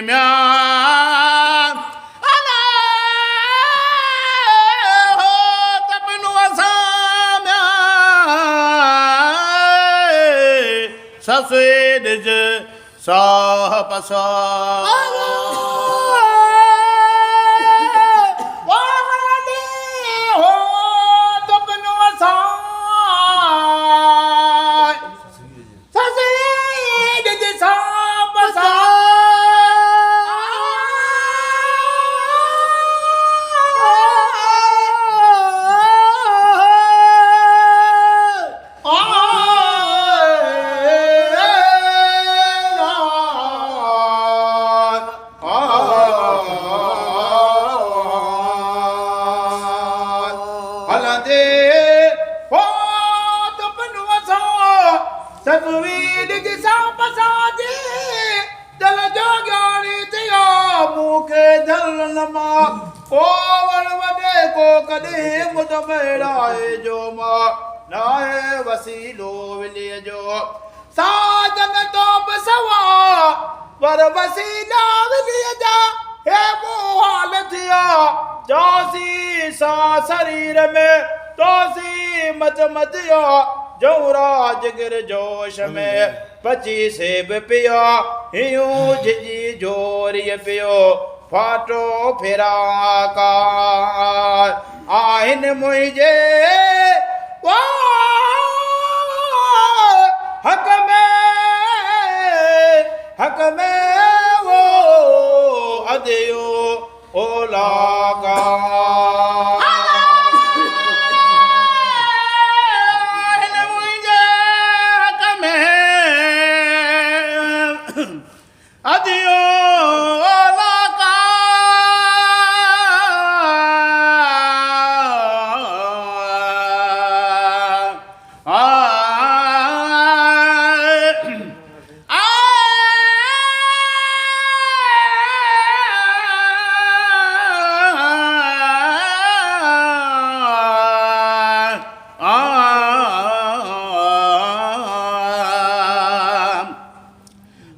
म्यान अला हो तपनु असाम्या ससुए डिज साह पसा वसीलो विलिय जो साजन तो बसवा पर वसीला विलिय जा हे मोहाल थिया जोसी सा शरीर में तोसी मत मतिया जौराज गिर जोश में पची सेब पिया हियूं झिझी जोरिय पियो फाटो फिरा का आहिन मुझे हक में वो अदियो ओला का मुझे हक में अदियो ओला का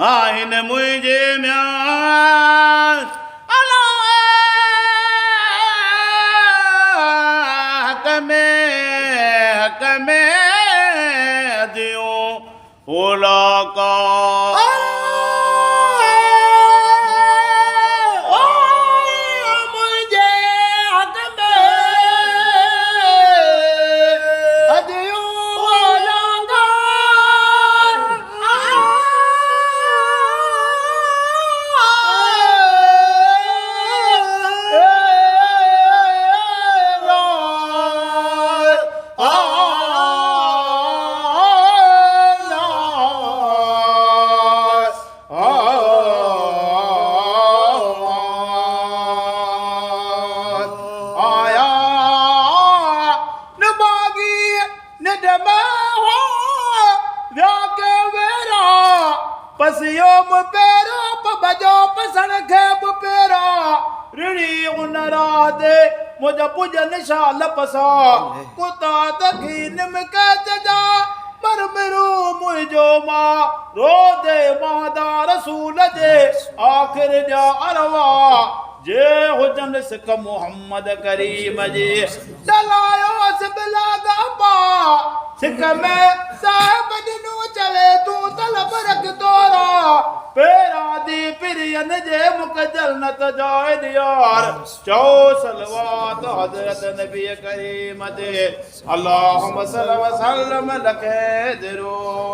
आहिन मुझे म्यान अला हक में दियो ओला का पसियोम पेरा बजो पसण खेब पेरा ऋणी उन राधे मुझ पुज निशाल पसा कुता दखीन में कह जा पर मेरू मुझो मां रो दे मादा रसूल जे आखिर जा अरवा जे हुजन सिख मोहम्मद करीम जे चलायो सिबला गपा सिख में साहिब दिनु चले तू तलब रख तोरा पेरा दी पिरियन जे मुख जन्नत जाए दियार चौ सलवात हजरत नबी करीम दे अल्लाहुम्मा सल्लि व सल्लम लखे दरो